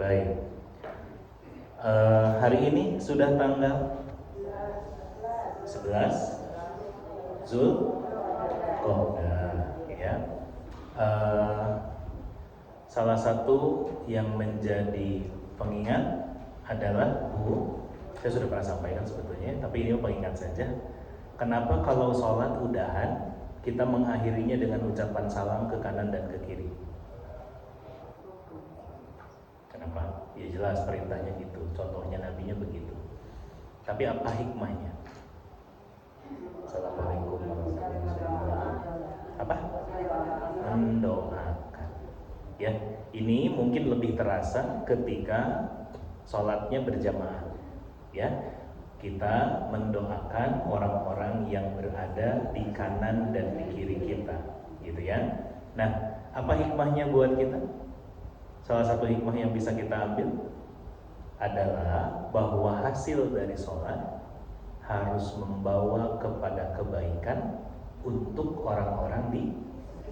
Baik. Hari ini sudah tanggal 11 Zulqa'dah ya. Salah satu yang menjadi pengingat adalah saya sudah pernah sampaikan sebetulnya, tapi ini pengingat saja. Kenapa kalau sholat udahan kita mengakhirinya dengan ucapan salam ke kanan dan ke kiri? Kenapa? Ya jelas perintahnya gitu, contohnya nabinya begitu. Tapi apa hikmahnya? Assalamualaikum warahmatullahi wabarakatuh. Apa? Mendoakan. Ya, ini mungkin lebih terasa ketika sholatnya berjamaah. Ya, kita mendoakan orang-orang yang berada di kanan dan di kiri kita, gitu ya. Nah, apa hikmahnya buat kita? Salah satu hikmah yang bisa kita ambil adalah bahwa hasil dari sholat harus membawa kepada kebaikan untuk orang-orang di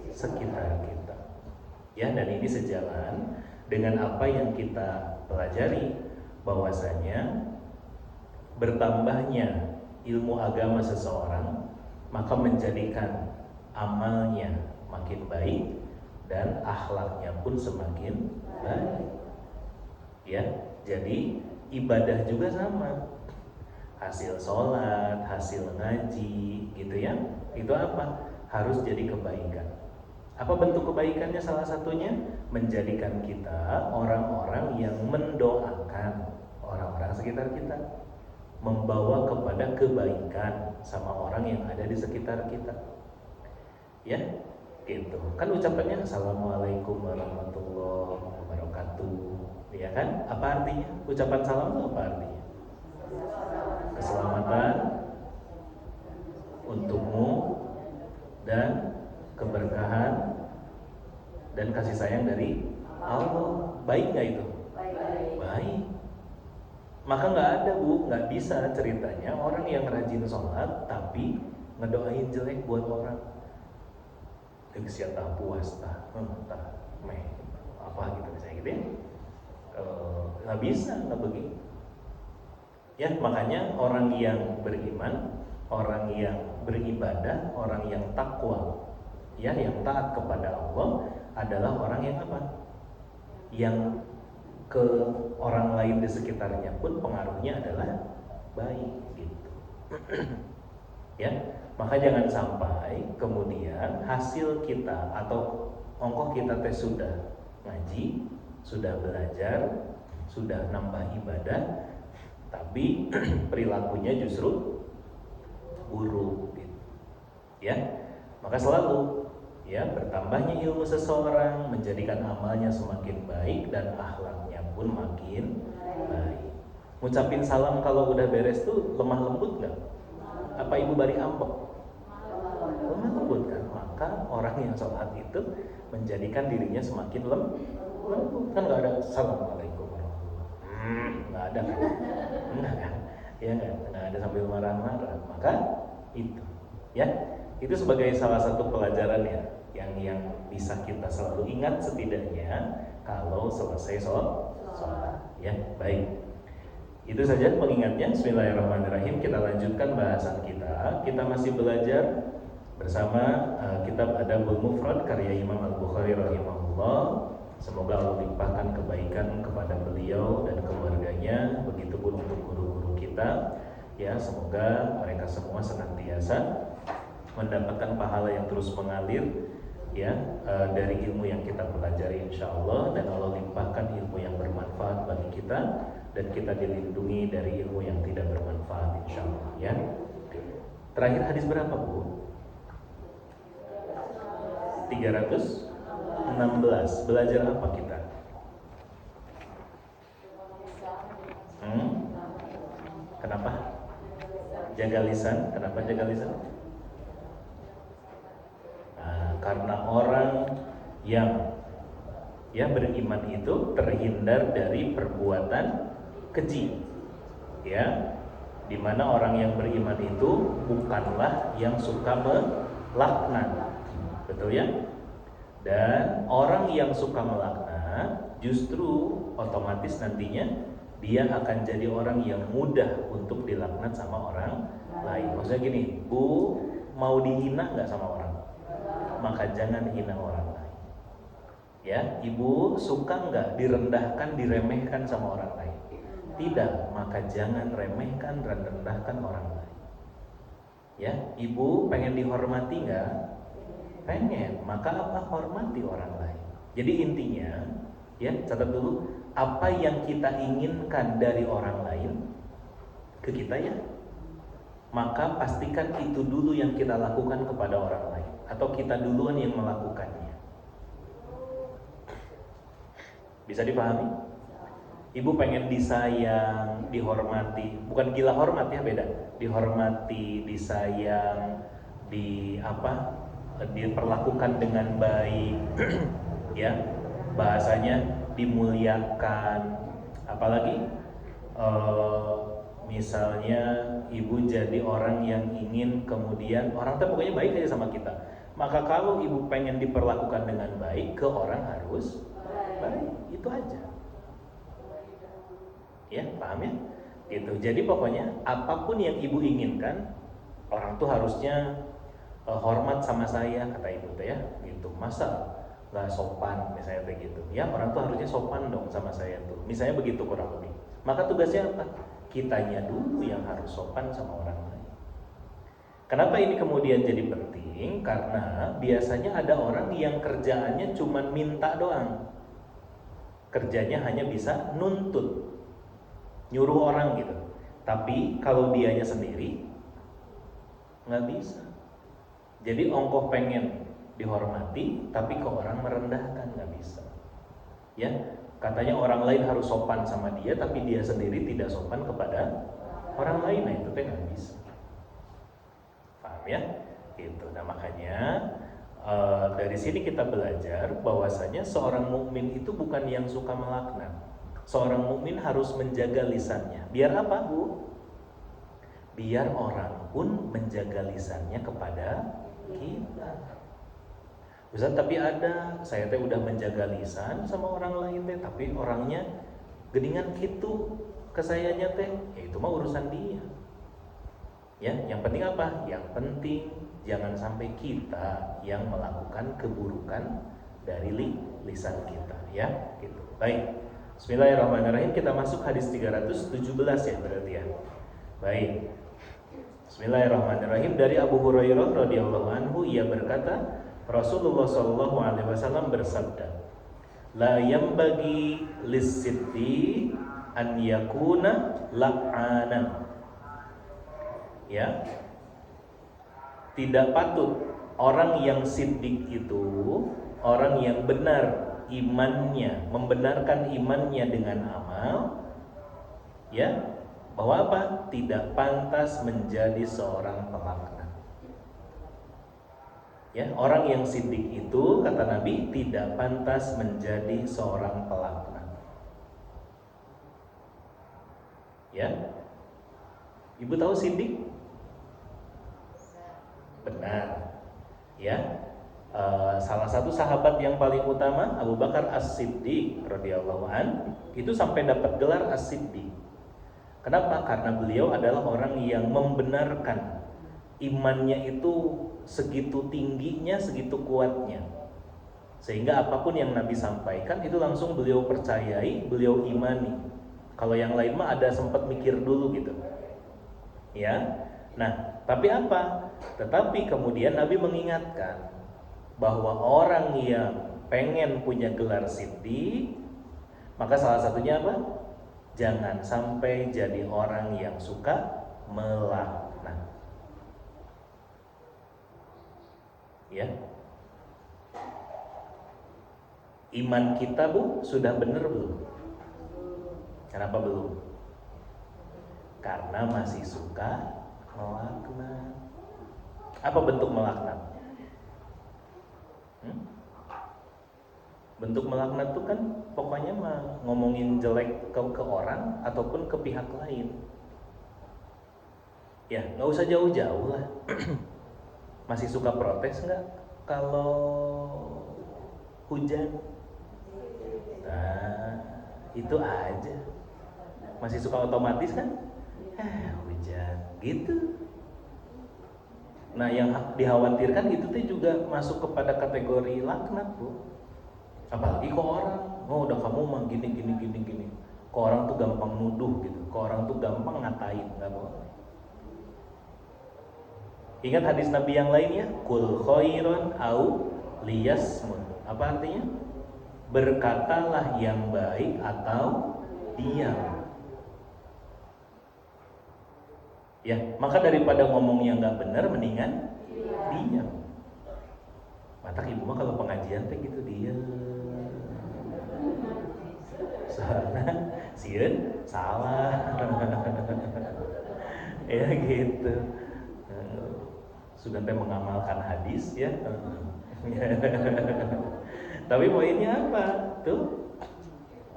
sekitar kita. Ya, dan ini sejalan dengan apa yang kita pelajari, bahwasanya bertambahnya ilmu agama seseorang maka menjadikan amalnya makin baik dan akhlaknya pun semakin baik. Ya, jadi ibadah juga sama. Hasil sholat, hasil ngaji, gitu ya. Itu apa? Harus jadi kebaikan. Apa bentuk kebaikannya? Salah satunya menjadikan kita orang-orang yang mendoakan orang-orang sekitar kita, membawa kepada kebaikan sama orang yang ada di sekitar kita. Ya, gitu. Kan ucapannya Assalamualaikum warahmatullahi wabarakatuh, ya kan? Apa artinya? Ucapan salam itu apa artinya? Keselamatan untukmu dan keberkahan dan kasih sayang dari Allah. Baik nggak itu? Baik. Maka nggak ada nggak bisa ceritanya orang yang rajin sholat tapi ngedoain jelek buat orang. Siapa puas apa gitu misalnya gitu ya. Nggak bisa, nggak begitu. Ya, makanya orang yang beriman, orang yang beribadah, orang yang takwa, ya, yang taat kepada Allah adalah orang yang apa? Yang ke orang lain di sekitarnya pun pengaruhnya adalah baik gitu. Ya, maka jangan sampai kemudian hasil kita atau ongkoh kita sudah ngaji, sudah belajar, sudah nambah ibadah, tapi perilakunya justru buruk gitu. Ya, maka selalu ya bertambahnya ilmu seseorang menjadikan amalnya semakin baik dan akhlaknya pun makin baik. Ngucapin salam kalau udah beres tuh lemah lembut nggak? Apa ibu bari ambek? Lemah lembut kan? Maka orang yang sholat itu menjadikan dirinya semakin lembut. Kan nggak ada Assalamualaikum warahmatullahi, nggak ada kan? Enggak kan? Ya nggak ada sambil marah-marah. Maka itu, ya, itu sebagai salah satu pelajaran ya, yang bisa kita selalu ingat setidaknya kalau selesai sholat. Ya, baik. Itu saja pengingatnya. Bismillahirrahmanirrahim. Kita lanjutkan bahasan kita. Kita masih belajar bersama kitab Adabul Mufrad karya Imam Al-Bukhari rahimahullah. Semoga Allah limpahkan kebaikan kepada beliau dan keluarganya. Begitupun untuk guru-guru kita. Ya, semoga mereka semua senantiasa mendapatkan pahala yang terus mengalir ya dari ilmu yang kita pelajari insyaallah, dan Allah limpahkan ilmu yang bermanfaat bagi kita dan kita dilindungi dari ilmu yang tidak bermanfaat insyaallah ya. Terakhir hadis berapa Bu? 316. Belajar apa kita? Kenapa? Jaga lisan. Kenapa jaga lisan? Karena orang yang beriman itu terhindar dari perbuatan keji, ya, dimana orang yang beriman itu bukanlah yang suka melaknat, betul ya? Dan orang yang suka melaknat justru otomatis nantinya dia akan jadi orang yang mudah untuk dilaknat sama orang lain. Maksudnya gini, Bu, mau dihina nggak sama orang? Maka jangan hina orang lain. Ya, Ibu suka nggak direndahkan, diremehkan sama orang lain? Tidak, maka jangan remehkan dan rendahkan orang lain. Ya, Ibu pengen dihormati nggak? Pengen, maka apa? Hormati orang lain. Jadi intinya, ya catat dulu, apa yang kita inginkan dari orang lain ke kita ya, maka pastikan itu dulu yang kita lakukan kepada orang lain, atau kita duluan yang melakukannya. Bisa dipahami? Ibu pengen disayang, dihormati, bukan gila hormat ya, beda. Dihormati, disayang, diperlakukan dengan baik, ya, bahasanya dimuliakan. Apalagi misalnya ibu jadi orang yang ingin kemudian orang tuh pokoknya baik aja sama kita. Maka kalau ibu pengen diperlakukan dengan baik, ke orang harus baik, itu aja. Ya, paham ya? Gitu. Jadi pokoknya apapun yang ibu inginkan, orang tuh harusnya hormat sama saya, kata ibu tuh ya, gitu. Masa nggak sopan misalnya begitu? Ya, orang tuh harusnya sopan dong sama saya tuh. Misalnya begitu kurang lebih. Maka tugasnya apa? Kitanya dulu yang harus sopan sama orang lain. Kenapa ini kemudian jadi penting? Karena biasanya ada orang yang kerjaannya cuma minta doang. Kerjanya hanya bisa nuntut, nyuruh orang gitu. Tapi kalau dianya sendiri nggak bisa. Jadi ongkoh pengen dihormati, tapi ke orang merendahkan nggak bisa. Ya, katanya orang lain harus sopan sama dia, tapi dia sendiri tidak sopan kepada orang lain, nah itu nggak bisa. Paham ya? Gitu. Nah makanya dari sini kita belajar bahwasanya seorang mukmin itu bukan yang suka melaknat. Seorang mukmin harus menjaga lisannya. Biar apa, Bu? Biar orang pun menjaga lisannya kepada kita. Ustaz, tapi ada saya teh udah menjaga lisan sama orang lain teh, tapi orangnya geningan gitu ke sayanya teh, ya itu mah urusan dia. Ya, yang penting apa? Yang penting jangan sampai kita yang melakukan keburukan dari lisan kita, ya, gitu. Baik. Bismillahirrahmanirrahim, kita masuk hadis 317 ya berarti ya. Baik. Bismillahirrahmanirrahim, dari Abu Hurairah radhiyallahu anhu, ia berkata, Rasulullah sallallahu alaihi wasallam bersabda, la yambagi lis-siddi an yakuna la'anan. Ya. Tidak patut orang yang siddiq itu, orang yang benar imannya, membenarkan imannya dengan amal, ya, bahwa apa? Tidak pantas menjadi seorang pelaknat. Ya, orang yang siddiq itu, kata Nabi, tidak pantas menjadi seorang pelaknat. Ya, ibu tahu siddiq? Benar. Ya. Salah satu sahabat yang paling utama, Abu Bakar As-Siddiq radhiyallahu an, itu sampai dapat gelar As-Siddiq. Kenapa? Karena beliau adalah orang yang membenarkan imannya itu segitu tingginya, segitu kuatnya, sehingga apapun yang Nabi sampaikan itu langsung beliau percayai, beliau imani. Kalau yang lain mah ada sempat mikir dulu gitu. Ya. Nah, tapi apa? Tetapi kemudian Nabi mengingatkan bahwa orang yang pengen punya gelar siddiq, maka salah satunya apa? Jangan sampai jadi orang yang suka melaknat. Ya. Iman kita, Bu, sudah benar belum? Kenapa belum? Karena masih suka melaknat. Apa bentuk melaknat? Bentuk melaknat itu kan pokoknya ngomongin jelek ke orang ataupun ke pihak lain. Ya, nggak usah jauh-jauh lah. Masih suka protes nggak kalau hujan? Nah, itu aja. Masih suka otomatis kan? Hujan, gitu. Nah, yang dikhawatirkan itu tuh juga masuk kepada kategori laknat, Bu. Apalagi ke orang, udah kamu mah gini. Ke orang tuh gampang nuduh gitu. Ke orang tuh gampang ngatain, nggak boleh. Ingat hadis Nabi yang lainnya, kul khairon au liyasmun. Apa artinya? Berkatalah yang baik atau diam. Ya, maka daripada ngomong yang nggak benar, mendingan diam. Matak ibu mah kalau pengajian teh gitu diam. Soalnya sieun salah. Ya gitu. Sudah teh mengamalkan hadis ya. Tapi poinnya apa? Tuh,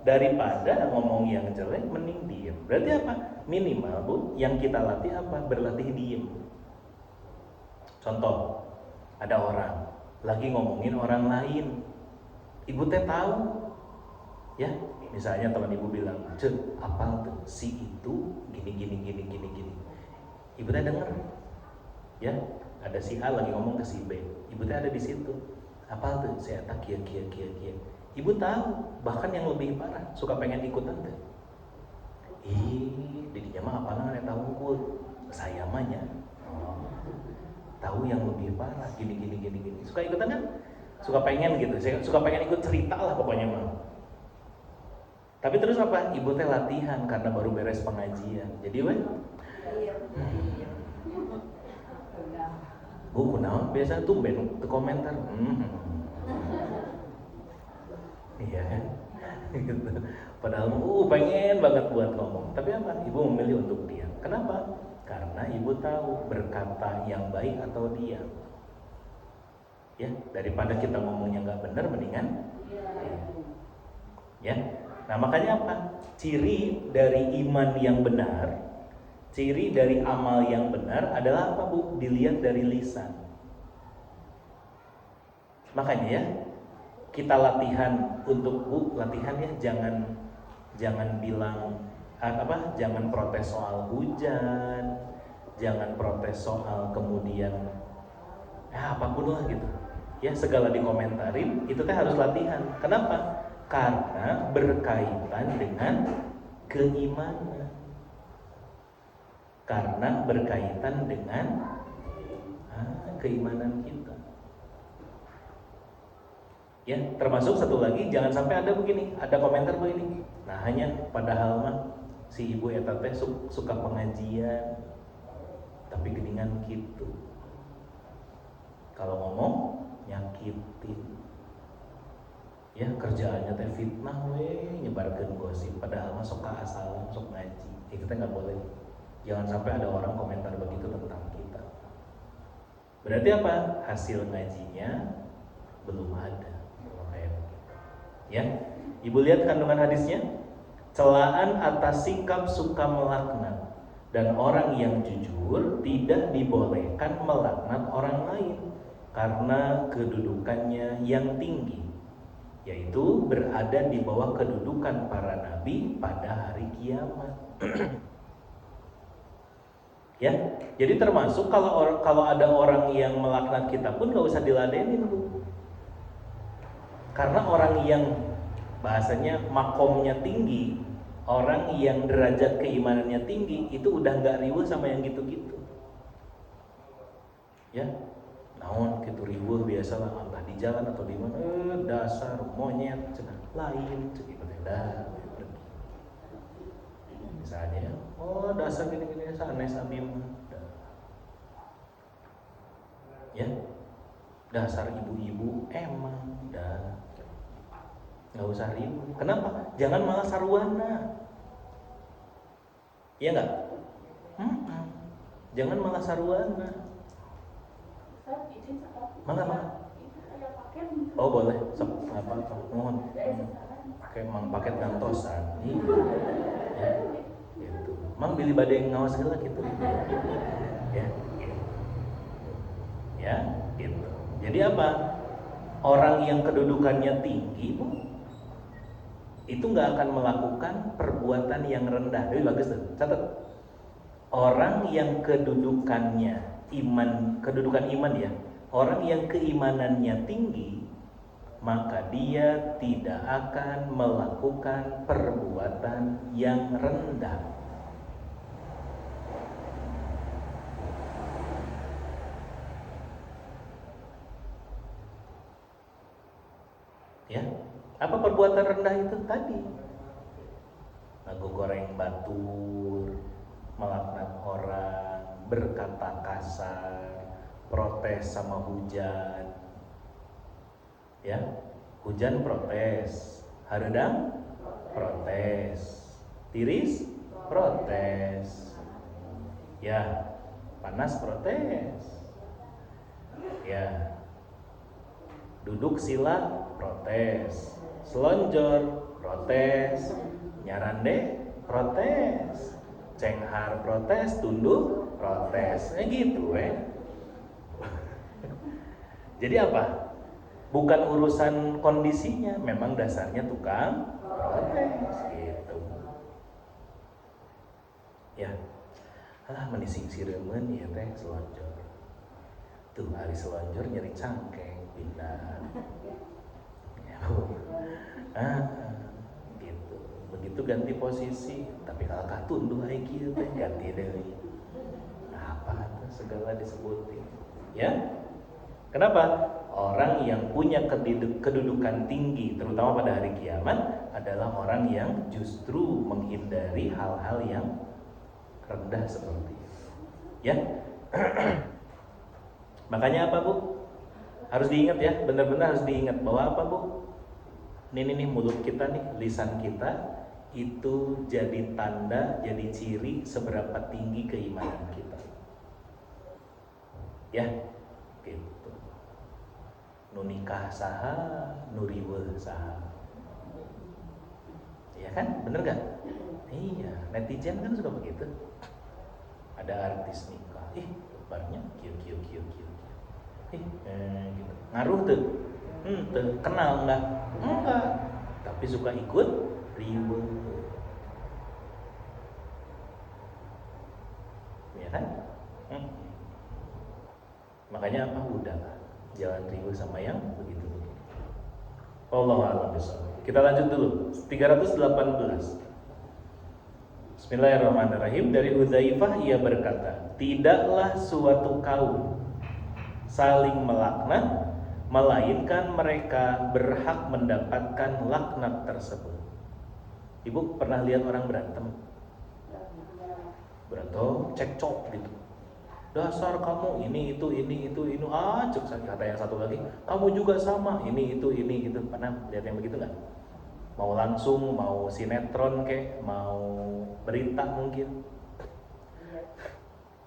daripada ngomong yang jelek mending diem. Berarti apa? Minimal Bu, yang kita latih apa? Berlatih diem. Contoh, ada orang lagi ngomongin orang lain. Ibu teh tahu. Ya, misalnya teman ibu bilang, "Cek, apa tuh si itu gini." Ibu teh denger. Ya, ada si A lagi ngomong ke si B. Ibu teh ada di situ. Apa tuh saya tak kia. Ibu tahu, bahkan yang lebih parah, suka pengen ikutan tuh. Didinya mah apalah yang tahu kul. Saya mahnya. Tahu yang lebih parah, gini. Suka ikutan kan? Suka pengen gitu. Suka pengen ikut cerita lah pokoknya mah. Tapi terus apa? Ibu teh latihan karena baru beres pengajian. Jadi Bu kunaon biasa tuh ben komentar. Iya kan? Gitu. Padahal pengen banget buat ngomong. Tapi apa? Ibu memilih untuk diam. Kenapa? Karena ibu tahu berkata yang baik atau diam. Ya, daripada kita ngomongnya nggak benar, mendingan ya. Nah makanya apa? Ciri dari iman yang benar, ciri dari amal yang benar adalah apa Bu? Dilihat dari lisan. Makanya ya, kita latihan untuk latihan ya, jangan bilang jangan protes soal hujan, jangan protes soal kemudian apapun lah gitu. Ya segala dikomentarin, itu teh harus latihan. Kenapa? Karena berkaitan dengan keimanan. Karena berkaitan dengan keimanan kita. Ya, termasuk satu lagi, jangan sampai ada begini, ada komentar begini. Nah, hanya padahal mah si ibu eta teh suka pengajian, tapi geningan gitu. Kalau ngomong nyakitin. Ya, kerjaannya teh fitnah nyebarkeun gosip, padahal mah sok asalan, sok ngaji. Itu teh enggak boleh. Jangan sampai ada orang komentar begitu tentang kita. Berarti apa? Hasil ngajinya belum ada. Ya, ibu lihat kandungan hadisnya, celaan atas sikap suka melaknat, dan orang yang jujur tidak dibolehkan melaknat orang lain karena kedudukannya yang tinggi, yaitu berada di bawah kedudukan para nabi pada hari kiamat. Ya, jadi termasuk kalau ada orang yang melaknat kita pun nggak usah diladenin Bu. Karena orang yang bahasanya makomnya tinggi, orang yang derajat keimanannya tinggi, itu udah nggak riweuh sama yang gitu-gitu. Ya, naon gitu riweuh biasalah, entah di jalan atau di mana, dasar monyet, cenah lain, gitu dah. Misalnya, dasar gini-gini sanes abim. Ya, dasar ibu-ibu emang dah. Nggak usah ribut. Kenapa? Jangan malah sarwana. Iya nggak? Jangan malah sarwana. Malah. Oh boleh. Sok apa? Mohon. Pakai mang paket gantosan. Ya, gitu. Mang beli badeng ngawas heula gitu. Ya, gitu. Ya, gitu. Jadi apa? Orang yang kedudukannya tinggi, Bu, itu nggak akan melakukan perbuatan yang rendah. Jadi bagus tuh, catat. Orang yang kedudukan iman ya, orang yang keimanannya tinggi, maka dia tidak akan melakukan perbuatan yang rendah. Ya, apa perbuatan rendah itu tadi? Ngegoreng batur, melaknat orang, berkata kasar, protes sama hujan. Ya, hujan protes, hareudang protes, tiris protes. Ya, panas protes. Ya, duduk sila protes, selonjor protes, nyarande protes, cenghar protes, tunduk protes, gitu Jadi apa? Bukan urusan kondisinya, memang dasarnya tukang protes gitu. Ya, menising siremen ya teh selonjor. Tuh hari selonjor nyeri cangkeng pindah. Gitu. Begitu ganti posisi, tapi kalau katunduh aja kieu teh ganti deui. Apa tuh segala disebutin. Ya? Kenapa? Orang yang punya kedudukan tinggi, terutama pada hari kiamat, adalah orang yang justru menghindari hal-hal yang rendah seperti itu. Ya? Makanya apa, Bu? Harus diingat ya, benar-benar harus diingat bahwa apa, Bu? Ini mulut kita nih, lisan kita itu jadi tanda, jadi ciri seberapa tinggi keimanan kita. Ya, gitu. Nu nikah saha, nu riweuh saha. Iya kan? Bener gak? Iya, netizen kan suka begitu. Ada artis nikah, lebarnya kieu. Gitu. Ngaruh tuh. Kenal enggak? Enggak. Tapi suka ikut riweuh. Ya kan? Makanya apa? Udahlah. Jangan riweuh sama yang begitu. Wallahu a'lam bishawab. Kita lanjut dulu. 318. Bismillahirrahmanirrahim. Dari Hudzaifah ia berkata, tidaklah suatu kaum saling melaknat, melainkan mereka berhak mendapatkan laknat tersebut. Ibu pernah lihat orang berantem? Berantem, cekcok gitu. Dasar kamu ini itu, kata yang satu lagi, kamu juga sama, ini itu. Pernah lihat yang begitu nggak? Mau langsung, mau sinetron kek, mau berita mungkin.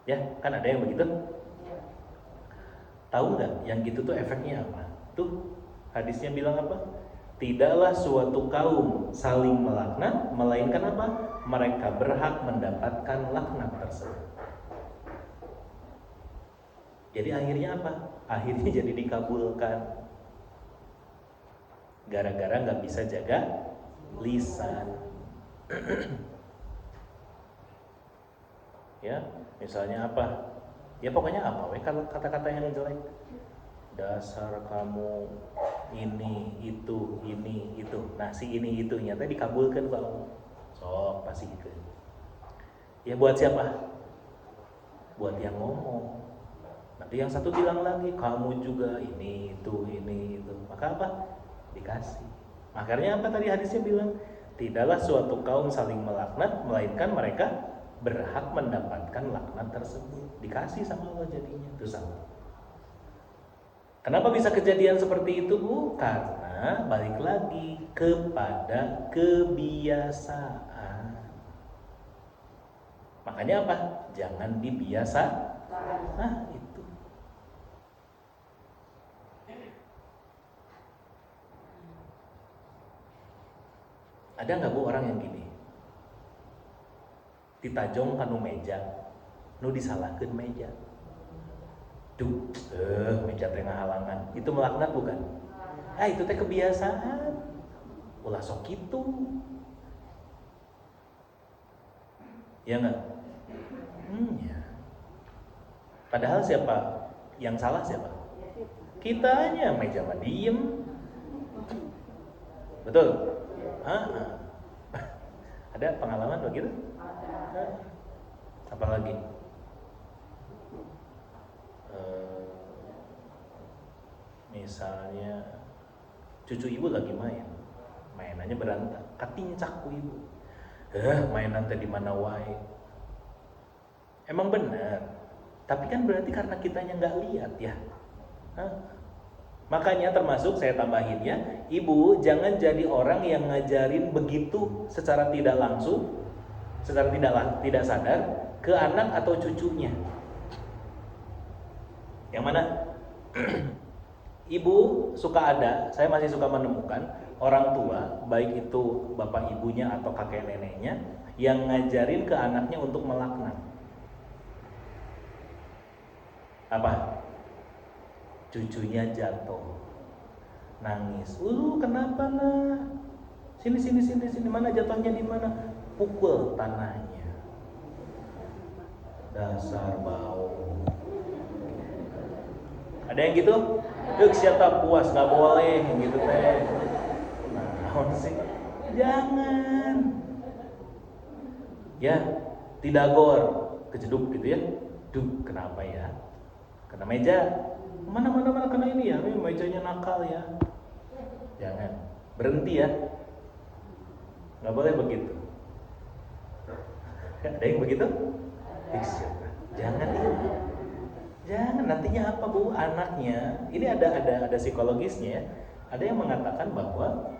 Ya, kan ada yang begitu. Tahu nggak yang gitu tuh efeknya apa? Tuh hadisnya bilang apa? Tidaklah suatu kaum saling melaknat, melainkan apa? Mereka berhak mendapatkan laknat tersebut. Jadi akhirnya apa? Akhirnya jadi dikabulkan. Gara-gara nggak bisa jaga lisan. Ya, misalnya apa? Ya pokoknya apa? Kalau kata-kata yang jelek, dasar kamu ini itu. Nah si ini itu nyata dikabulkan kalau sok pasti gitu. Ya buat siapa? Buat yang ngomong. Nanti yang satu bilang lagi, kamu juga ini itu. Maka apa? Dikasih. Makanya apa tadi hadisnya bilang? Tidaklah suatu kaum saling melaknat, melainkan mereka berhak mendapatkan laknat tersebut. Dikasih sama Allah jadinya. Itu sama. Kenapa bisa kejadian seperti itu, Bu? Karena balik lagi kepada kebiasaan. Makanya apa? Jangan dibiasa. Nah, itu. Ada nggak, Bu, orang yang gini? Ditajong kanu meja, nu disalahkeun meja. Duh, meja tengah halangan. Itu melaknat bukan? Itu teh kebiasaan. ulah sok itu. Ya enggak? Ya. Padahal siapa yang salah siapa? Kitanya, meja mah diem. Betul? Ada pengalaman begitu? Apalagi? Misalnya cucu ibu lagi mainannya berantak, katincak ku ibu. Mainan teh di mana wae. Emang benar. Tapi kan berarti karena kitanya nggak lihat ya. Makanya termasuk saya tambahin ya, ibu jangan jadi orang yang ngajarin begitu secara tidak langsung, secara tidak sadar ke anak atau cucunya. Yang mana? Ibu suka ada, saya masih suka menemukan orang tua, baik itu bapak ibunya atau kakek neneknya, yang ngajarin ke anaknya untuk melaknat. Apa? Cucunya jatuh, nangis. Kenapa nah? Sini, mana jatuhnya di mana? Pukul tanahnya. Dasar bau. Ada yang gitu? Siapa puas nggak boleh gitu teh. Nah, sih? Jangan. Ya, tidak gor, kejeduk gitu ya. Duh, kenapa ya? Kena meja. Mana kena ini ya? Mejanya nakal ya. Jangan. Berhenti ya. Nggak boleh begitu. Ada yang begitu? Jangan ini. Jangan, nantinya apa bu? Anaknya, ini ada psikologisnya ya. Ada yang mengatakan bahwa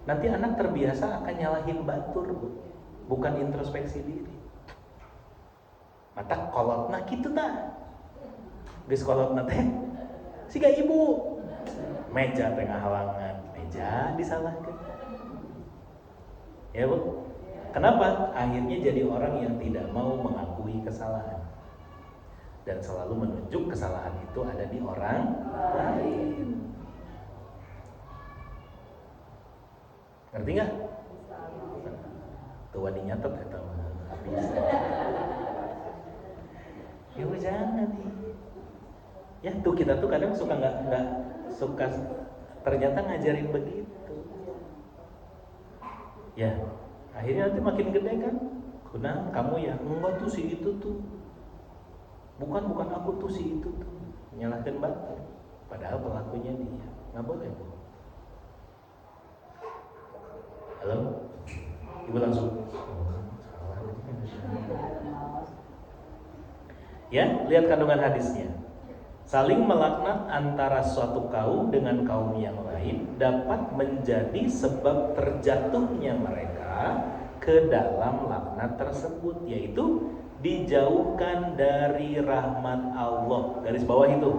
nanti anak terbiasa akan nyalahin batur bu, bukan introspeksi diri. Mata kolotna gitu tak? Geus kolotna teh, siga ibu. Meja tengah halangan, meja disalahkan. Ya bu, kenapa? Akhirnya jadi orang yang tidak mau mengakui kesalahan. Dan selalu menunjuk kesalahan itu ada di orang lain. Ngerti nggak? Tuh wadi nyatet eta mah habis. Ya jangan nih. Ya tuh kita tuh kadang suka nggak suka ternyata ngajarin begitu. Ya akhirnya nanti makin gede kan, kunang kamu ya enggak tuh si itu tuh. Bukan aku tuh si itu tuh nyalahkan batur, padahal pelakunya dia. Nggak boleh bu. Halo, ibu langsung. Ya, lihat kandungan hadisnya. Saling melaknat antara suatu kaum dengan kaum yang lain dapat menjadi sebab terjatuhnya mereka ke dalam laknat tersebut, yaitu dijauhkan dari rahmat Allah. Garis bawah itu.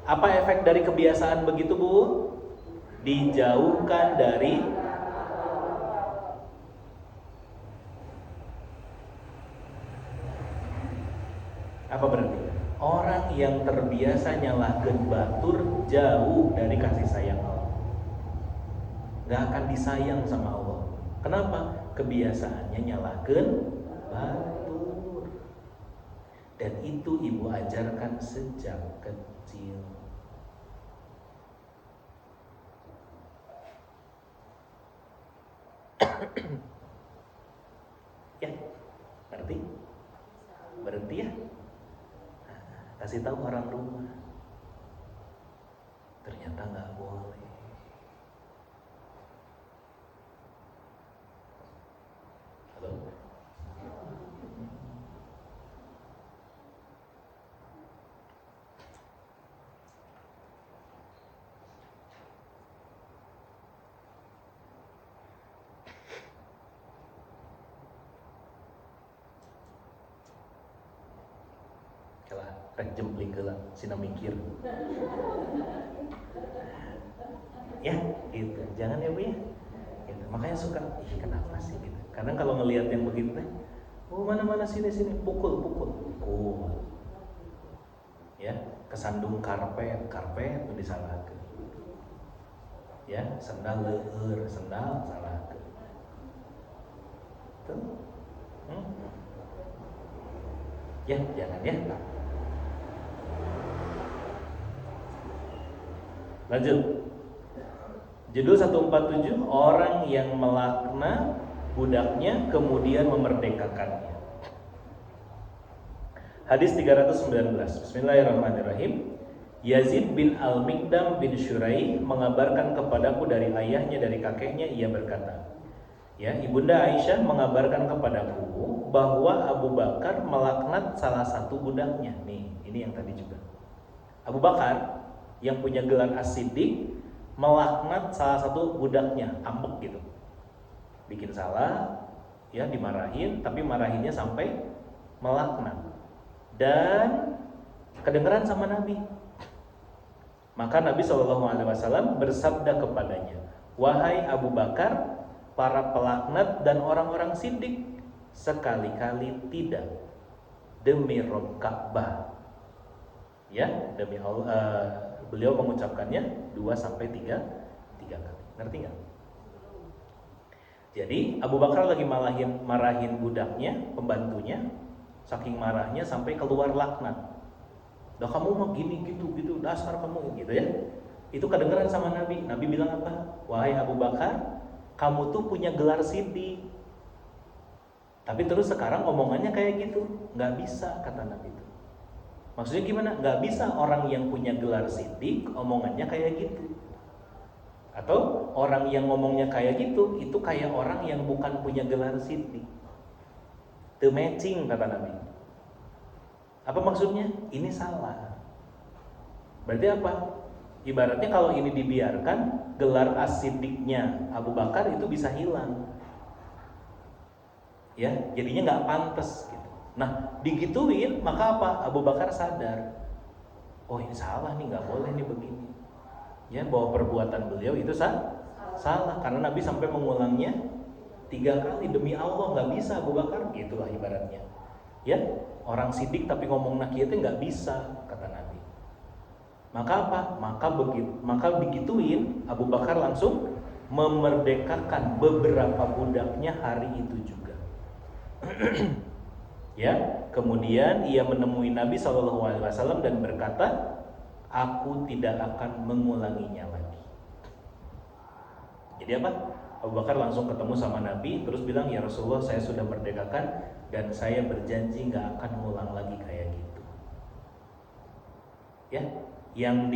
Apa efek dari kebiasaan begitu bu? Dijauhkan dari apa berarti? Orang yang terbiasa nyalahkeun batur jauh dari kasih sayang Allah. Gak akan disayang sama Allah. Kenapa? Kebiasaannya nyalahkeun batur. Dan itu ibu ajarkan sejak kecil. Ya, ngerti? Berhenti ya. Kasih tahu orang rumah. Ternyata nggak boleh. Halo. Rek jempling heula sina mikir. Ya, gitu. Jangan ya Bu ya. Gitu. Makanya suka, kenapa sih gitu. Kadang kalau ngelihat yang begitu teh, mana sini pukul. Ya, kesandung karpet disalahkeun. Ya, sendal leueur, sendal salah. Tuh. Ya, jangan ya. Lanjut. Judul 147, orang yang melaknat budaknya kemudian memerdekakannya. Hadis 319. Bismillahirrahmanirrahim. Yazid bin Al-Miqdam bin Syurai mengabarkan kepadaku dari ayahnya dari kakeknya, ia berkata, ya, Ibunda Aisyah mengabarkan kepadaku bahwa Abu Bakar melaknat salah satu budaknya. Nih, ini yang tadi juga. Abu Bakar yang punya gelar As-Siddiq melaknat salah satu budaknya, ambek gitu. Bikin salah, ya dimarahin, tapi marahinnya sampai melaknat. Dan kedengeran sama Nabi. Maka Nabi SAW bersabda kepadanya, wahai Abu Bakar, para pelaknat dan orang-orang siddiq, sekali-kali tidak, demi Rabb Ka'bah. Ya, demi Allah, beliau mengucapkannya 2-3 kali. Ngerti nggak? Jadi Abu Bakar lagi marahin budaknya, pembantunya, saking marahnya sampai keluar laknat. Dah kamu mah gini gitu dasar kamu gitu ya. Itu kedengeran sama Nabi. Nabi bilang apa? Wahai Abu Bakar, kamu tuh punya gelar siddiq. Tapi terus sekarang omongannya kayak gitu, nggak bisa, kata Nabi itu. Maksudnya gimana? Nggak bisa orang yang punya gelar siddiq omongannya kayak gitu. Atau orang yang ngomongnya kayak gitu, itu kayak orang yang bukan punya gelar siddiq. Teu matching, kata Nabi. Apa maksudnya? Ini salah. Berarti apa? Ibaratnya kalau ini dibiarkan, gelar as-siddiqnya Abu Bakar itu bisa hilang. Ya, jadinya nggak pantas gitu. Nah, digituin, maka apa? Abu Bakar sadar. Oh, ini salah nih, nggak boleh nih begini. Ya, bahwa perbuatan beliau itu salah karena Nabi sampai mengulangnya 3 kali. Demi Allah nggak bisa Abu Bakar, gitulah ibaratnya. Ya, orang siddiq tapi ngomong nakiyatnya nggak bisa, kata Nabi. Maka apa? Maka digituin, Abu Bakar langsung memerdekakan beberapa budaknya hari itu juga. Ya, kemudian ia menemui Nabi SAW dan berkata, aku tidak akan mengulanginya lagi. Jadi apa? Abu Bakar langsung ketemu sama Nabi, terus bilang, ya Rasulullah, saya sudah merdekakan dan saya berjanji nggak akan ngulang lagi kayak gitu. Ya, yang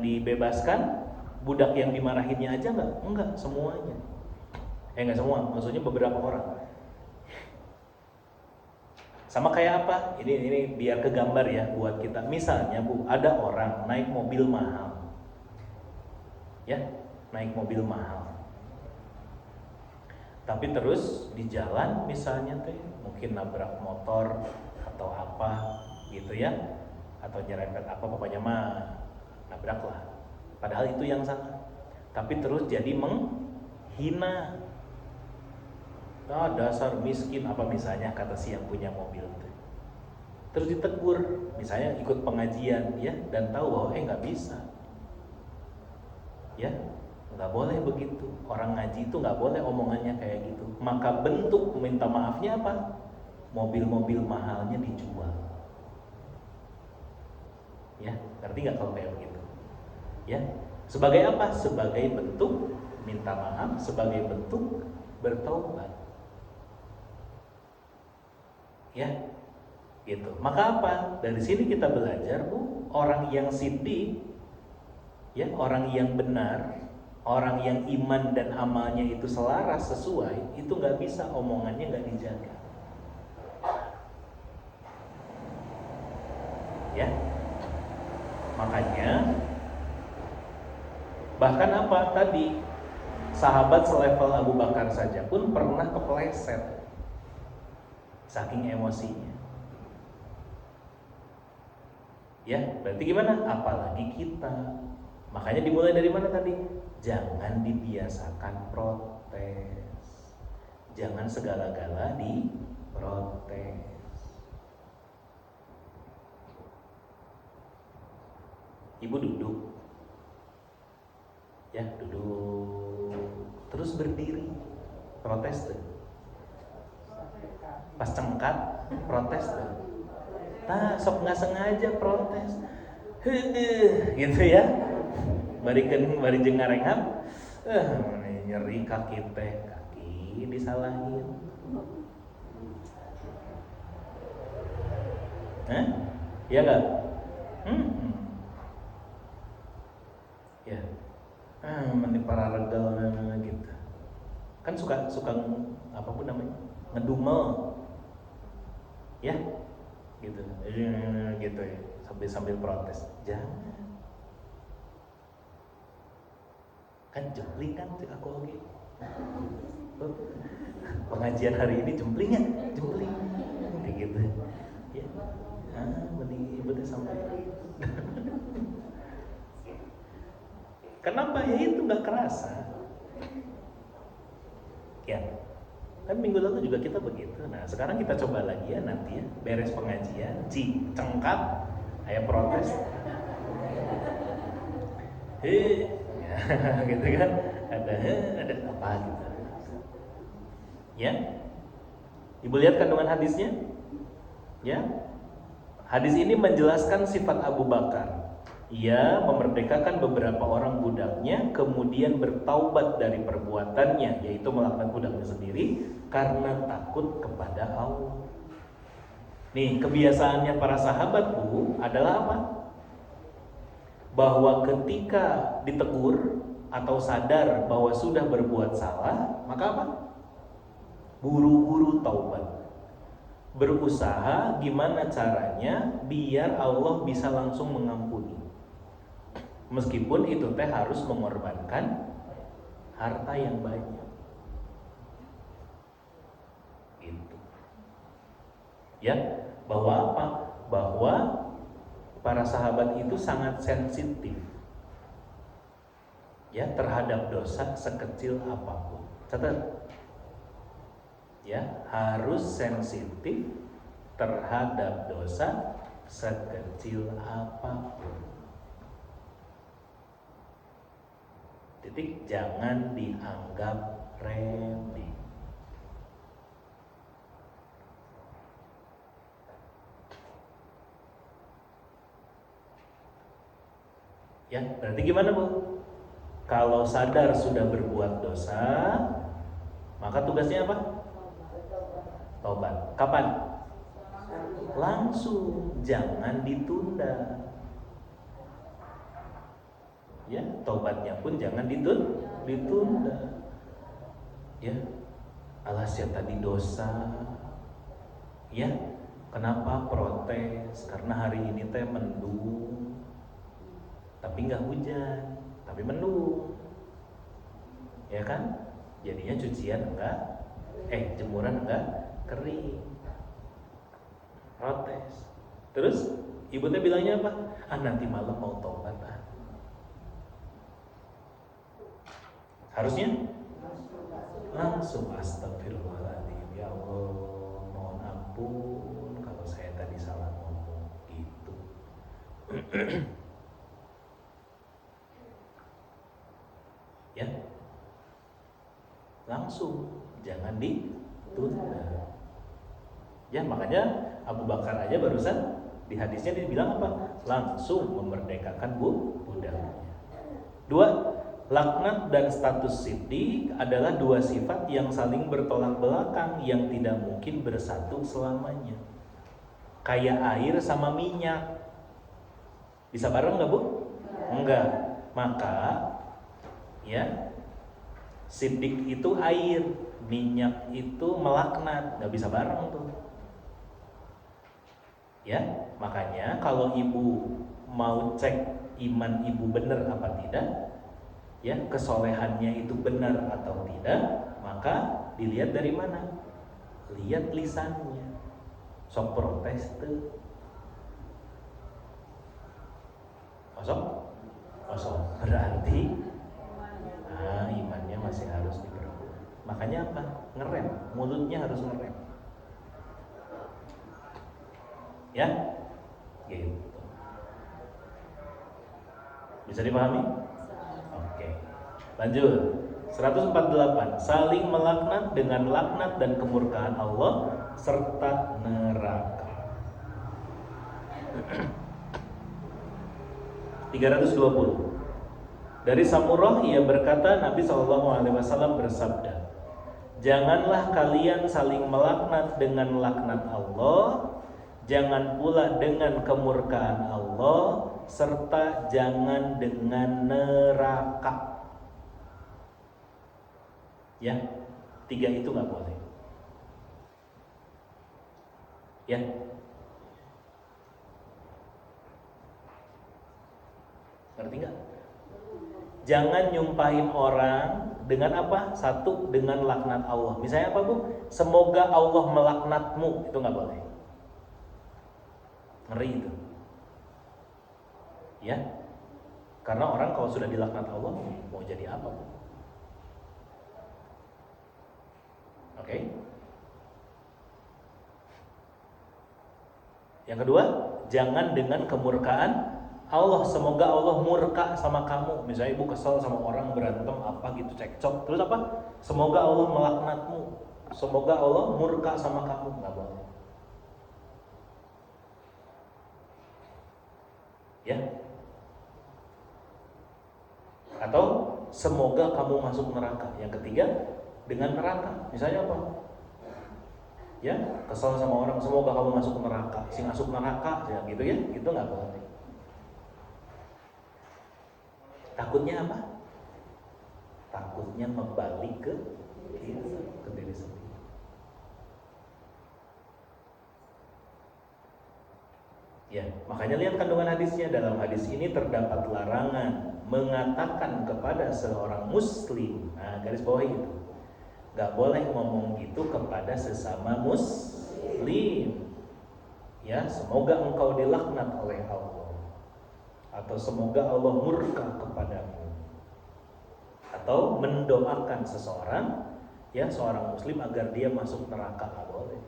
dibebaskan budak yang dimarahinnya aja nggak? Enggak, semuanya. Nggak semua, maksudnya beberapa orang. Sama kayak apa? Ini biar kegambar ya buat kita. Misalnya Bu, ada orang naik mobil mahal. Ya, naik mobil mahal. Tapi terus di jalan misalnya tuh mungkin nabrak motor atau apa gitu ya, atau nyerempet apa, pokoknya mah nabrak lah. Padahal itu yang salah. Tapi terus jadi menghina. Dasar miskin apa misalnya, kata si yang punya mobil itu. Terus ditegur, misalnya ikut pengajian ya, dan tahu bahwa nggak bisa. Ya, nggak boleh begitu. Orang ngaji itu nggak boleh omongannya kayak gitu. Maka bentuk minta maafnya apa? Mobil-mobil mahalnya dijual. Ya, ngerti nggak kalau kayak begitu? Ya, sebagai apa? Sebagai bentuk minta maaf, sebagai bentuk bertobat. Ya, gitu. Maka apa? Dari sini kita belajar, Bu, orang yang siddiq, ya, orang yang benar, orang yang iman dan amalnya itu selaras sesuai, itu nggak bisa omongannya nggak dijaga. Ya, makanya bahkan apa tadi, sahabat selevel Abu Bakar saja pun pernah kepleset saking emosinya. Ya, berarti gimana? Apalagi kita. Makanya dimulai dari mana tadi? Jangan dibiasakan protes. Jangan segala-gala diprotes. Ibu duduk. Ya, duduk, terus berdiri, protes tuh. Pas cengkat, protes tuh. Nah, sok nggak sengaja protes, gitu ya. Bari jeung ngarenghap, nyeri kaki teh, kaki disalahin. Iya nggak? Ya, meni para regal gitu. Kan suka apapun namanya, ngedumel, ya, gitu ya, sambil protes. Jangan. Kan jempling kan aku oke. Pengajian hari ini jempling ya, jempling gitu ya. Mending ibu teh sampai. Kenapa ya itu nggak kerasa ya, kan minggu lalu juga kita begitu. Nah sekarang kita coba lagi ya, nanti ya beres pengajian cengkat ayah protes gitu kan, ada apa gitu ya. Ibu lihat kandungan hadisnya ya. Hadis ini menjelaskan sifat Abu Bakar. Ia memerdekakan beberapa orang budaknya, kemudian bertaubat dari perbuatannya, yaitu melaknat budaknya sendiri karena takut kepada Allah. Nih, kebiasaannya para sahabat Bu adalah apa? Bahwa ketika ditegur atau sadar bahwa sudah berbuat salah, maka apa? Buru-buru taubat. Berusaha gimana caranya biar Allah bisa langsung mengampuni. Meskipun itu teh harus mengorbankan harta yang banyak. Gitu. Ya, bahwa apa? Bahwa para sahabat itu sangat sensitif ya terhadap dosa sekecil apapun. Catat. Ya, harus sensitif terhadap dosa sekecil apapun. Titik, jangan dianggap remeh. Ya, berarti gimana Bu? Kalau sadar sudah berbuat dosa, maka tugasnya apa? Tobat. Kapan? Langsung, jangan ditunda. Ya, tobatnya pun jangan ditunda. Ya, alas ya tadi dosa. Ya, kenapa protes? Karena hari ini teh mendung. Tapi nggak hujan, tapi mendung. Ya kan? Jadinya cucian enggak, jemuran enggak kering. Protes. Terus ibu teh bilangnya apa? Nanti malam mau tobat Harusnya langsung astagfirullahaladzim, ya Allah mohon ampun kalau saya tadi salah ngomong gitu. Ya, langsung, jangan ditunda. Ya, makanya Abu Bakar aja barusan di hadisnya dia bilang apa? Langsung memerdekakan budaknya. 2. Laknat dan status siddiq adalah dua sifat yang saling bertolak belakang yang tidak mungkin bersatu selamanya. Kayak air sama minyak. Bisa bareng nggak Bu? Enggak. Maka ya, siddiq itu air, minyak itu melaknat, nggak bisa bareng tuh. Ya, makanya kalau ibu mau cek iman ibu benar apa tidak, ya kesolehannya itu benar atau tidak, maka dilihat dari mana? Lihat lisannya. Sok protes tuh. Kosong. Berarti imannya masih harus diperkuat. Makanya apa? Ngerem, mulutnya harus ngerem. Ya, gitu. Bisa dipahami? Oke. Lanjut. 148. Saling melaknat dengan laknat dan kemurkaan Allah serta neraka. 320. Dari Samurah ia berkata, Nabi SAW bersabda, janganlah kalian saling melaknat dengan laknat Allah, jangan pula dengan kemurkaan Allah, serta jangan dengan neraka. Ya, 3 itu nggak boleh. Ya, ngerti nggak? Jangan nyumpahin orang dengan apa? 1, dengan laknat Allah. Misalnya apa, Bu? Semoga Allah melaknatmu, itu nggak boleh. Ngeri itu. Ya, karena orang kalau sudah dilaknat Allah mau jadi apa, Bu? Oke. Yang kedua, jangan dengan kemurkaan Allah. Semoga Allah murka sama kamu. Misalnya ibu kesel sama orang, berantem apa gitu, cekcok. Terus apa? Semoga Allah melaknatmu. Semoga Allah murka sama kamu. Nggak boleh. Ya. Atau semoga kamu masuk neraka. Yang ketiga, dengan neraka. Misalnya apa? Ya, kesal sama orang, semoga kamu masuk neraka. Si masuk neraka, ya gitu ya. Itu nggak boleh. Takutnya apa? Takutnya membalik ke diri sendiri. Ya, makanya lihat kandungan hadisnya. Dalam hadis ini terdapat larangan mengatakan kepada seorang muslim. Nah, garis bawah itu. Gak boleh ngomong gitu kepada sesama muslim. Ya, semoga engkau dilaknat oleh Allah. Atau semoga Allah murka kepadamu. Atau mendoakan seseorang, ya, seorang muslim agar dia masuk neraka. Gak boleh.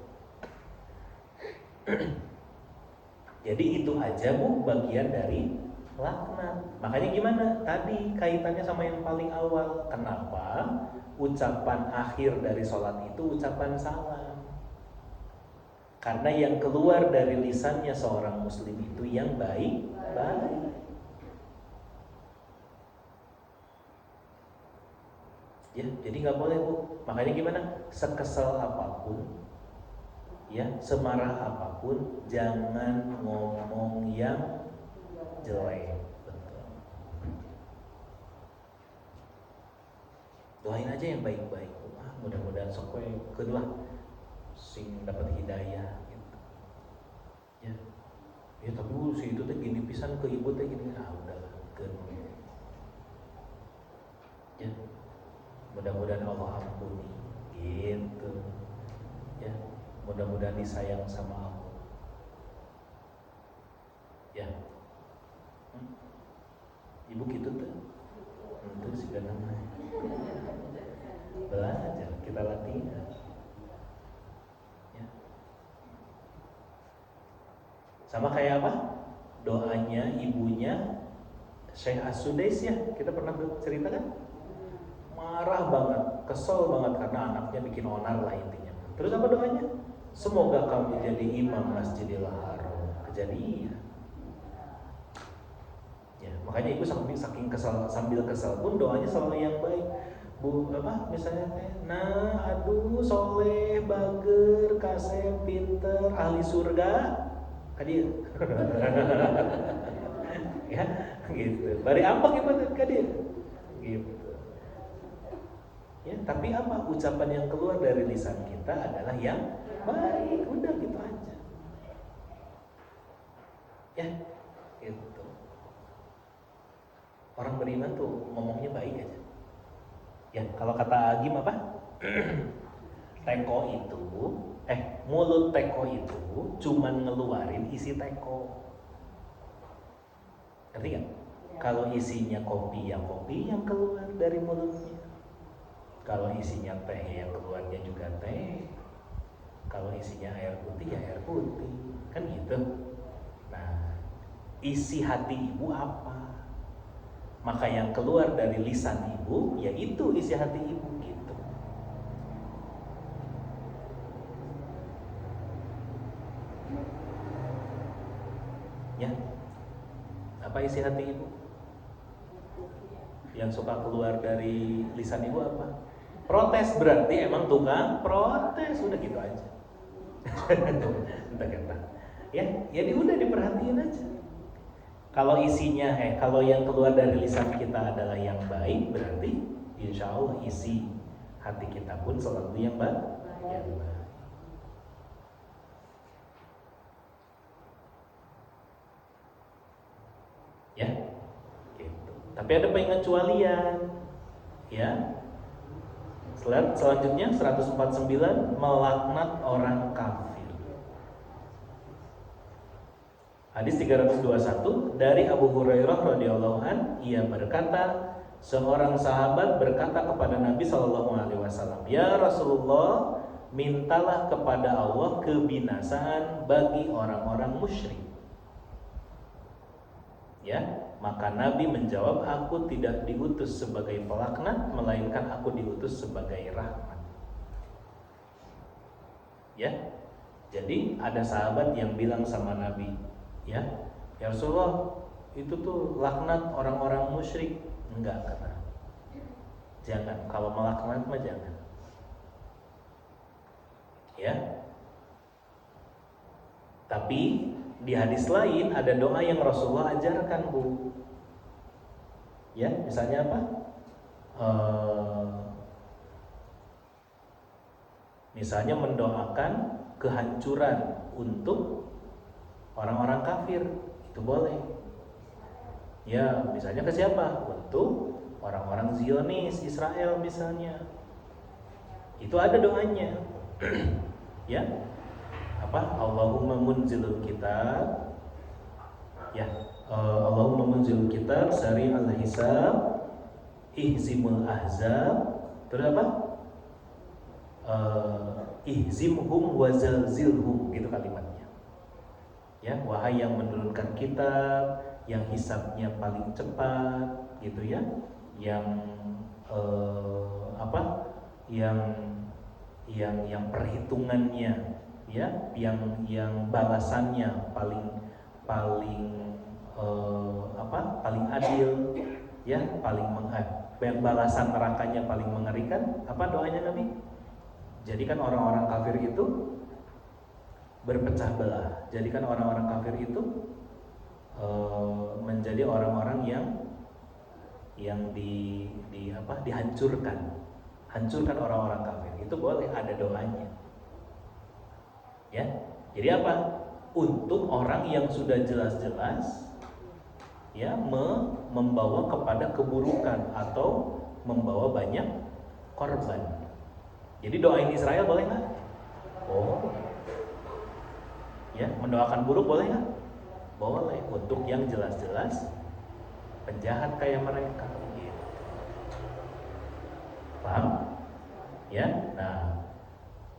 Jadi itu aja, Bu, bagian dari laknat. Makanya gimana? Tadi kaitannya sama yang paling awal. Kenapa ucapan akhir dari sholat itu ucapan salam? Karena yang keluar dari lisannya seorang muslim itu yang baik-baik. Ya, jadi nggak boleh, Bu. Makanya gimana? Sekesal apapun, ya, semarah apapun, jangan ngomong yang jelek. Betul. Doain aja yang baik-baik. Mudah-mudahan sokoekeun lah sing dapat hidayah gitu. Ya. Ya tapi si itu teh gini pisan ke ibu teh gini, udah keun. Ya. Mudah-mudahan Allah ampuni gitu. Ya. Mudah-mudahan disayang sama Allah. Ya. Ibu gitu tuh. Untuk segala belajar, kita latihan. Ya. Sama kayak apa? Doanya ibunya Syekh As-Sudais, ya, kita pernah cerita kan? Marah banget, kesel banget karena anaknya bikin onar lah intinya. Terus apa doanya? Semoga kamu jadi imam Masjidil Haram. Kejadian. Ya, makanya ibu saking kesal, sambil kesal pun doanya selalu yang baik. Bu, apa misalnya nah, aduh, soleh, bager, kasep, pinter, ahli surga, kadir. Ya, gitu. Bari ampak ibu kadir. Gitu. Ya, tapi apa? Ucapan yang keluar dari lisan kita adalah yang baik. Udah gitu aja. Ya, gitu. Orang beriman tuh ngomongnya baik aja. Ya, kalau kata Agim apa? Teko itu, mulut teko itu cuman ngeluarin isi teko. Ngerti gak? Kalau isinya kopi, ya kopi yang keluar dari mulutnya. Kalau isinya teh, yang keluarnya juga teh. Kalau isinya air putih, ya air putih. Kan gitu. Nah, isi hati ibu apa? Maka yang keluar dari lisan ibu yaitu isi hati ibu gitu. Ya. Apa isi hati ibu? Yang suka keluar dari lisan ibu apa? Protes, berarti emang tukang protes, udah gitu aja. Entah kata. Ya udah diperhatiin aja. Kalau isinya, kalau yang keluar dari lisan kita adalah yang baik, berarti insya Allah isi hati kita pun selalu yang baik. Yang baik. Ya, gitu. Tapi ada pengecualian, ya. Selanjutnya 149 melaknat orang kafir. Hadis 321 dari Abu Hurairah radhiyallahu an, ia berkata, seorang sahabat berkata kepada Nabi SAW, ya Rasulullah, mintalah kepada Allah kebinasaan bagi orang-orang musyrik. Ya, maka Nabi menjawab, aku tidak diutus sebagai pelaknat, melainkan aku diutus sebagai rahmat. Ya, jadi ada sahabat yang bilang sama Nabi, ya Rasulullah, itu tuh laknat orang-orang musyrik. Enggak, kata. Jangan, kalau melaknat mah jangan. Ya. Tapi di hadis lain ada doa yang Rasulullah ajarkan, Bu. Ya, misalnya apa? Misalnya mendoakan kehancuran untuk orang-orang kafir, itu boleh. Ya, misalnya ke siapa? Untuk orang-orang Zionis, Israel misalnya. Itu ada doanya. Ya. Apa? Allahumma munzilul kitab. Ya, Allahumma munzilul kitab, sari'al hisab, ihzimul ahzab. Terus apa? Ihzimhum wa zalzilhum, gitu kalimatnya. Ya, wahai yang menurunkan kitab, yang hisabnya paling cepat, gitu ya. Yang yang perhitungannya, ya, yang balasannya paling paling adil, ya, yang balasan nerakanya paling mengerikan. Apa doanya Nabi? Jadikan orang-orang kafir itu berpecah belah. Jadikan orang-orang kafir itu menjadi orang-orang yang dihancurkan. Hancurkan orang-orang kafir. Itu boleh, ada doanya. Ya. Jadi apa? Untuk orang yang sudah jelas-jelas ya membawa kepada keburukan atau membawa banyak korban. Jadi doain Israel boleh nggak? Oh, ya, mendoakan buruk boleh nggak? Boleh, untuk yang jelas-jelas penjahat kayak mereka. Gitu. Paham? Ya, nah,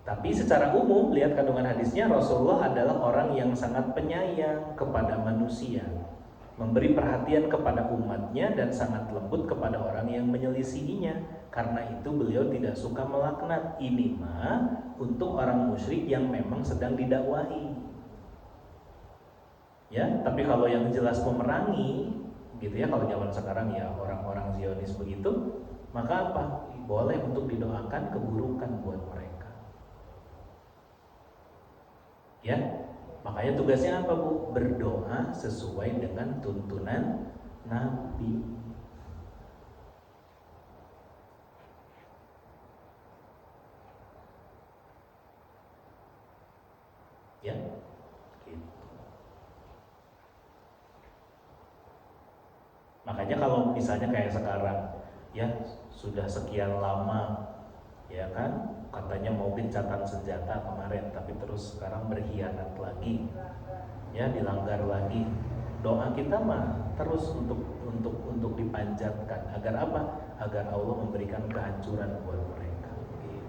tapi secara umum lihat kandungan hadisnya, Rasulullah adalah orang yang sangat penyayang kepada manusia, memberi perhatian kepada umatnya dan sangat lembut kepada orang yang menyelisihinya. Karena itu beliau tidak suka melaknat. Ini mah untuk orang musyrik yang memang sedang didakwahi. Ya, tapi kalau yang jelas memerangi, gitu ya, kalau zaman sekarang ya orang-orang Zionis begitu, maka apa? Boleh untuk didoakan keburukan buat mereka. Ya, makanya tugasnya apa, Bu? Berdoa sesuai dengan tuntunan Nabi. Ya, gitu. Makanya kalau misalnya kayak sekarang, ya sudah sekian lama, ya kan, katanya mau gencatan senjata kemarin, tapi terus sekarang berkhianat lagi, ya dilanggar lagi. Doa kita mah terus untuk dipanjatkan agar apa? Agar Allah memberikan kehancuran buat mereka. Gitu.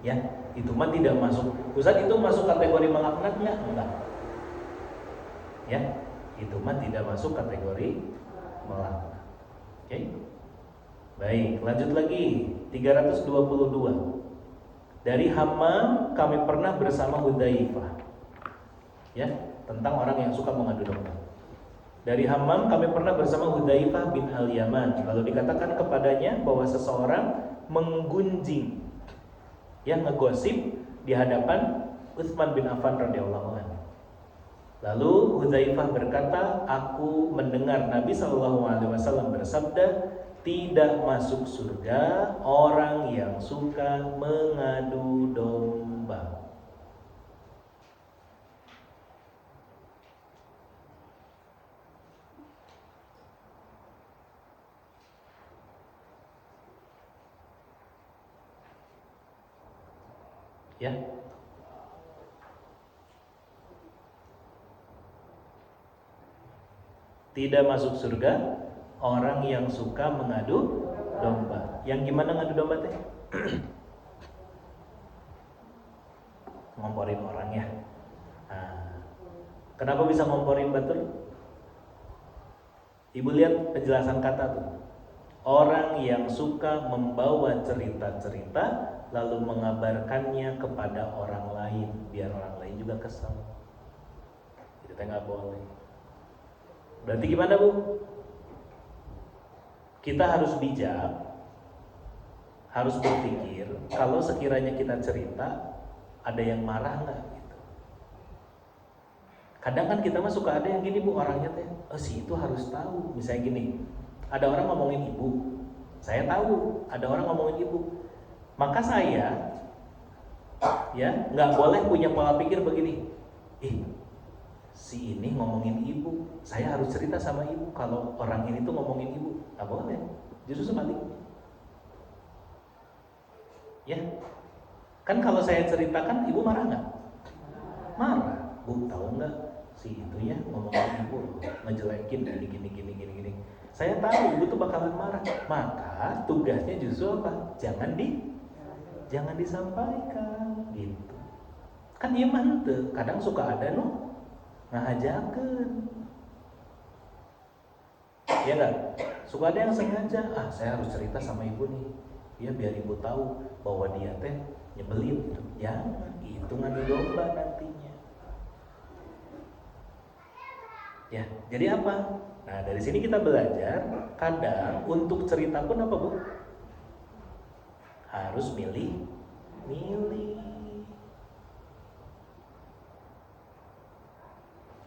Ya, itu mah tidak masuk. Ustaz, itu masuk kategori melaknat nggak? Enggak. Ya, itu mah tidak masuk kategori melaknat. Oke? Baik, lanjut lagi 322. Dari Hammam kami pernah bersama Hudzaifah. Ya, tentang orang yang suka mengadu domba. Dari Hammam kami pernah bersama Hudzaifah bin Al-Yaman. Lalu dikatakan kepadanya bahwa seseorang menggunjing, yang ngegosip di hadapan Utsman bin Affan radhiyallahu anhu. Lalu Hudzaifah berkata, aku mendengar Nabi SAW bersabda, tidak masuk surga orang yang suka mengadu domba. Ya. Tidak masuk surga orang yang suka mengadu domba. Yang gimana ngadu domba teh? Ngomporin orang ya. Nah, kenapa bisa ngomporin batur? Ibu lihat penjelasan kata tuh. Orang yang suka membawa cerita-cerita lalu mengabarkannya kepada orang lain biar orang lain juga kesal. Itu teh nggak boleh. Berarti gimana Bu? Kita harus bijak, harus berpikir kalau sekiranya kita cerita ada yang marah nggak gitu. Kadang kan kita mah suka ada yang gini Bu, orangnya teh, si itu harus tahu. Misalnya gini, ada orang ngomongin ibu, saya tahu ada orang ngomongin ibu, maka saya ya nggak boleh punya pola pikir begini, si ini ngomongin ibu, saya harus cerita sama ibu kalau orang ini tuh ngomongin ibu. Nggak boleh, justru sebaliknya. Ya, kan kalau saya ceritakan ibu marah nggak? Marah. Bu tahu nggak si itu ya ngomongin ibu, ngejelekin gini. Saya tahu ibu tuh bakalan marah. Maka tugasnya justru apa? Jangan disampaikan gitu. Kan ieu mah henteu, kadang suka ada ngahajakeun. Ya enggak? Suka ada yang sengaja, saya harus cerita sama ibu nih. Ya biar ibu tahu bahwa dia teh nyebelin gitu. Jangan, itu ngadu domba nantinya. Ya, jadi apa? Nah, dari sini kita belajar kadang untuk cerita pun apa, Bu? Harus milih.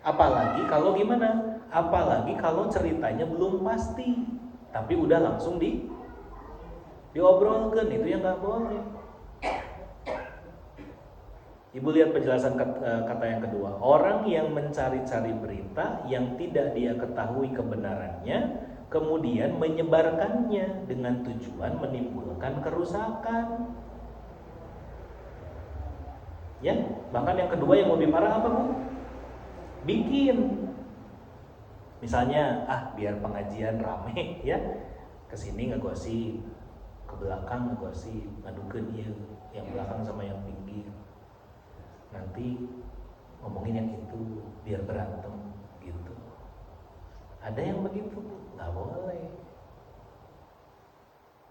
Apalagi kalau gimana? Apalagi kalau ceritanya belum pasti, tapi udah langsung diobrolkan, itu yang nggak boleh. Ibu lihat penjelasan kata yang kedua. Orang yang mencari-cari berita yang tidak dia ketahui kebenarannya, kemudian menyebarkannya dengan tujuan menimbulkan kerusakan. Ya, bahkan yang kedua yang lebih parah apa, Bu? Bikin. Misalnya, biar pengajian rame ya, kesini ngegosip, ke belakang ngegosip, ngadukeun ieu, yang belakang sama yang pinggir. Nanti ngomongin yang itu biar berantem gitu. Ada yang begitu, nggak boleh.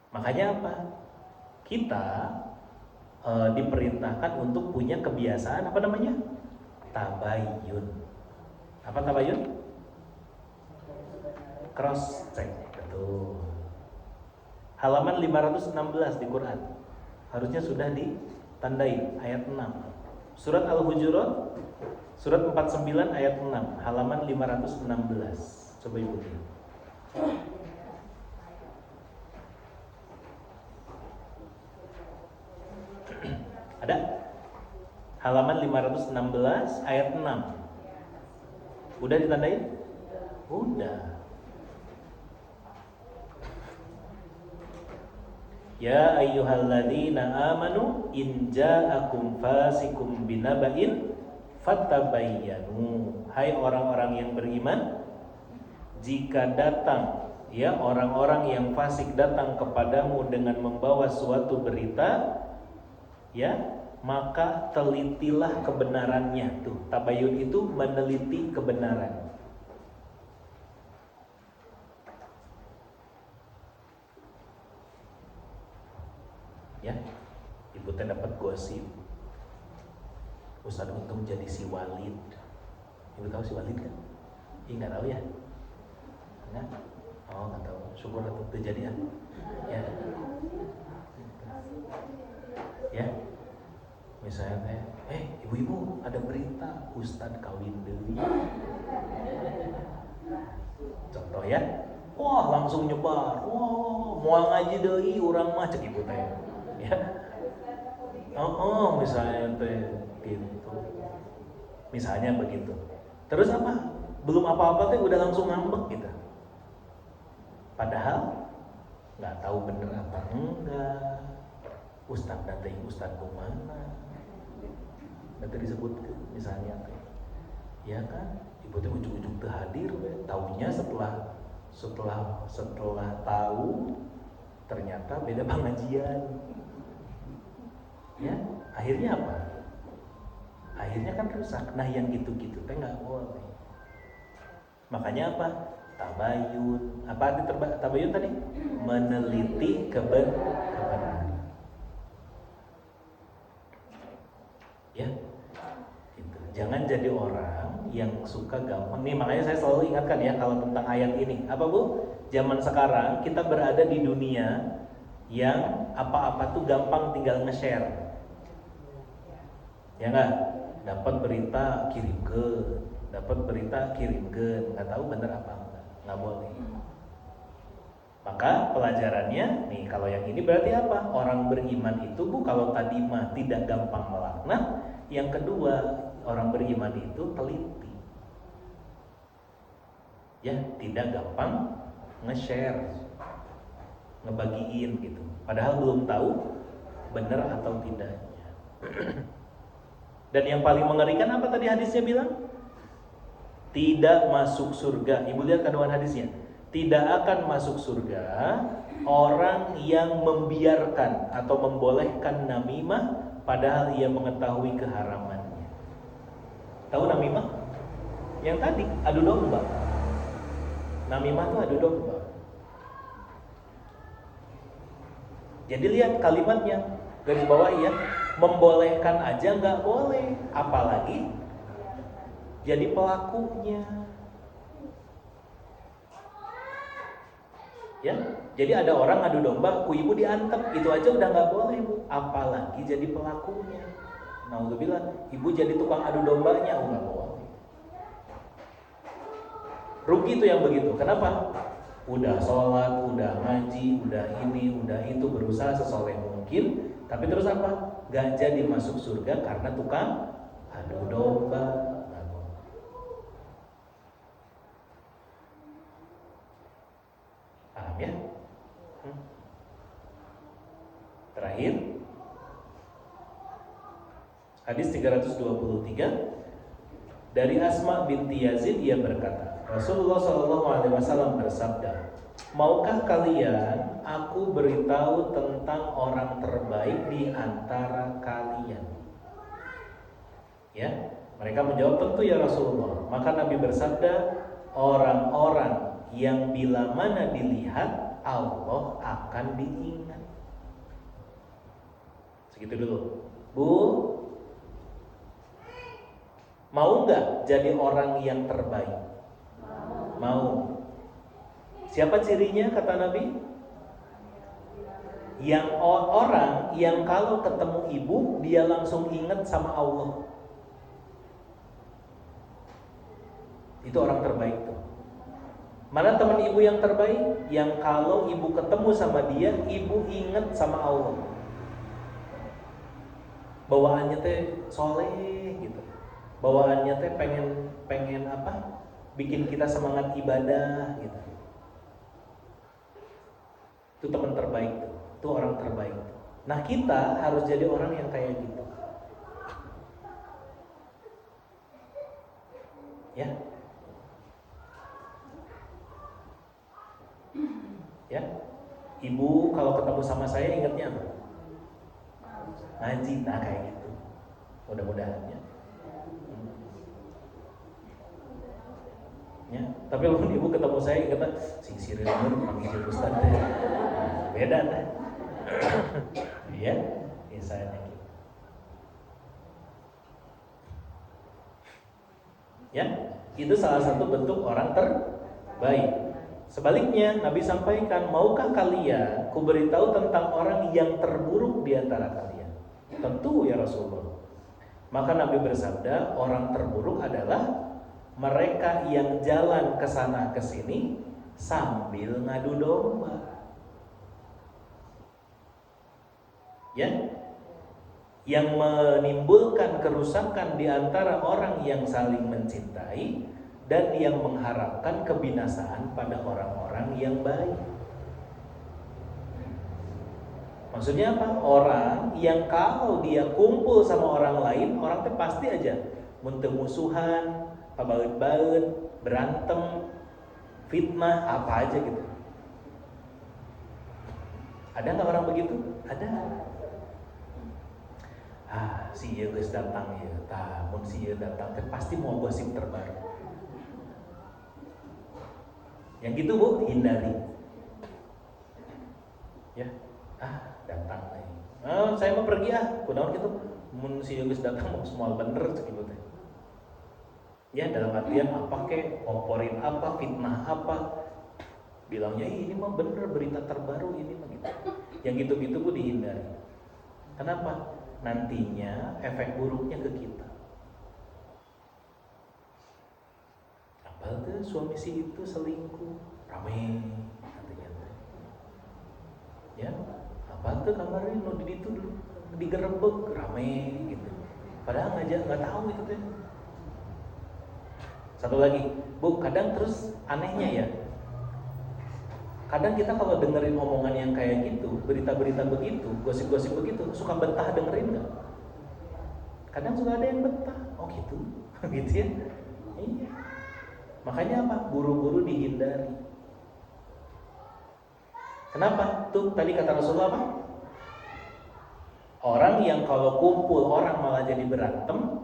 Makanya apa? Kita diperintahkan untuk punya kebiasaan apa namanya? Tabayun. Apa tabayun? Cross check, betul. Halaman 516 di Quran. Harusnya sudah ditandai ayat 6. Surat Al-Hujurat, surat 49 ayat 6, halaman 516. Coba Ibu lihat. Ada? Halaman 516 ayat 6. Udah ditandain? Udah. Ya ayyuhalladzina amanu in ja'akum fasikum binaba'in fatabayyanu. Hai orang-orang yang beriman, jika datang ya orang-orang yang fasik datang kepadamu dengan membawa suatu berita, ya maka telitilah kebenarannya. Tuh, tabayun itu meneliti kebenaran. Ya, ibu teh dapat gosip. Ustadz Untung jadi si Walid. Ibu tahu si Walid kan? Ih, nggak tahu ya? Enggak? Oh, nggak tahu. Syukur atau kejadian. Ya. Ya. Misalnya, ibu-ibu ada berita Ustadz kawin deui. Contoh ya. Wah, langsung nyebar. Wah, moal ngaji deui urang mah cek ibu teh. Ya. Misalnya teh gitu. Misalnya begitu. Terus apa? Belum apa-apa teh udah langsung ngambek gitu. Padahal nggak tahu bener apa enggak. Ustadz nanti Ustadz mana? Nanti disebut misalnya teh. Ya kan? Ibu teh ujung-ujung teu hadir we. Taunya setelah tahu ternyata beda pengajian. Ya, akhirnya apa? Akhirnya kan rusak. Nah, yang gitu-gitu teh nggak boleh. Makanya apa? Tabayun. Apa arti tabayun tadi? Meneliti kebenaran. Ya, gitu. Jangan jadi orang yang suka gampang. Nih makanya saya selalu ingatkan ya kalau tentang ayat ini. Apa Bu? Zaman sekarang kita berada di dunia yang apa-apa tuh gampang tinggal nge-share. Ya nggak? Dapat berita kirimkan, nggak tahu bener apa enggak, nggak boleh. Maka pelajarannya nih, kalau yang ini berarti apa? Orang beriman itu kalau tadi mah tidak gampang melaknat, yang kedua orang beriman itu teliti, ya tidak gampang nge-share, ngebagiin gitu. Padahal belum tahu bener atau tidaknya. Dan yang paling mengerikan apa tadi hadisnya bilang? Tidak masuk surga. Ibu lihat kandungan hadisnya. Tidak akan masuk surga orang yang membiarkan atau membolehkan namimah padahal ia mengetahui keharamannya. Tahu namimah? Yang tadi adu domba. Namimah itu adu domba. Jadi lihat kalimatnya, garis bawah ya. Membolehkan aja nggak boleh, apalagi jadi pelakunya. Ya, jadi ada orang adu domba, ku ibu diantep, itu aja udah nggak boleh Bu, apalagi jadi pelakunya. Naudzubillah, ibu jadi tukang adu dombanya, nggak boleh. Rugi tuh yang begitu. Kenapa? Udah sholat, udah ngaji, udah ini, udah itu, berusaha sesoleh mungkin, tapi terus apa? Gak jadi masuk surga karena tukang adu domba. Paham ya? Terakhir, hadis 323 dari Asma binti Yazid, ia berkata, Rasulullah SAW bersabda, maukah kalian aku beritahu tentang orang terbaik di antara kalian? Ya, mereka menjawab, tentu ya Rasulullah. Maka Nabi bersabda, orang-orang yang bila mana dilihat Allah akan diingat. Segitu dulu. Bu, mau nggak jadi orang yang terbaik? Mau. Siapa cirinya kata Nabi? Yang orang yang kalau ketemu ibu dia langsung ingat sama Allah. Itu orang terbaik tuh. Mana teman ibu yang terbaik? Yang kalau ibu ketemu sama dia, ibu ingat sama Allah. Bawaannya teh soleh gitu. Bawaannya teh pengen apa? Bikin kita semangat ibadah gitu. Itu teman terbaik tuh. Itu orang terbaik. Nah, kita harus jadi orang yang kayak gitu. Ya. Ya. Ibu kalau ketemu sama saya ingatnya apa? Ngaji, nah kayak gitu. Mudah-mudahan ya. Ya, tapi kalau ibu ketemu saya kata sing sireur panggil Ustaz deh. Beda deh. Ya, misalnya gitu. Ya, itu salah satu bentuk orang terbaik. Sebaliknya, Nabi sampaikan, maukah kalian kuberitahu tentang orang yang terburuk di antara kalian? Tentu ya Rasulullah. Maka Nabi bersabda, orang terburuk adalah mereka yang jalan ke sana ke sini sambil ngadu domba. Ya, yang menimbulkan kerusakan di antara orang yang saling mencintai dan yang mengharapkan kebinasaan pada orang-orang yang baik. Maksudnya apa? Orang yang kalau dia kumpul sama orang lain, orang teh pasti aja musuhan, pabaut-baut, berantem, fitnah, apa aja gitu. Ada nggak orang begitu? Ada. Si ieu geus datang ya, mun si ieu datang teh pasti mau gosip terbaru. Yang gitu Bu, hindari. Ya, datang nih. Saya mau pergi kunaon gitu. Mun si geus datang mau semua bener gitu teh. Ya, dalam artian apa kek, ngomporin apa, fitnah apa. Bilangnya ini mah bener berita terbaru ini mah gitu. Yang gitu-gitu Bu dihindari. Kenapa? Nantinya efek buruknya ke kita. Apal tuh suami si itu selingkuh, rame katanya. Ya, apal tuh kamarnya nu di itu dulu digerebek, rame gitu. Padahal nggak tahu itu teh. Satu lagi, Bu, kadang terus anehnya ya. Kadang kita kalau dengerin omongan yang kayak gitu, berita-berita begitu, gosip-gosip begitu, suka betah dengerin nggak? Kadang suka ada yang betah, oh gitu, gitu ya. Iya. Makanya apa? Buru-buru dihindari. Kenapa? Tuh tadi kata Rasulullah apa? Orang yang kalau kumpul orang malah jadi berantem,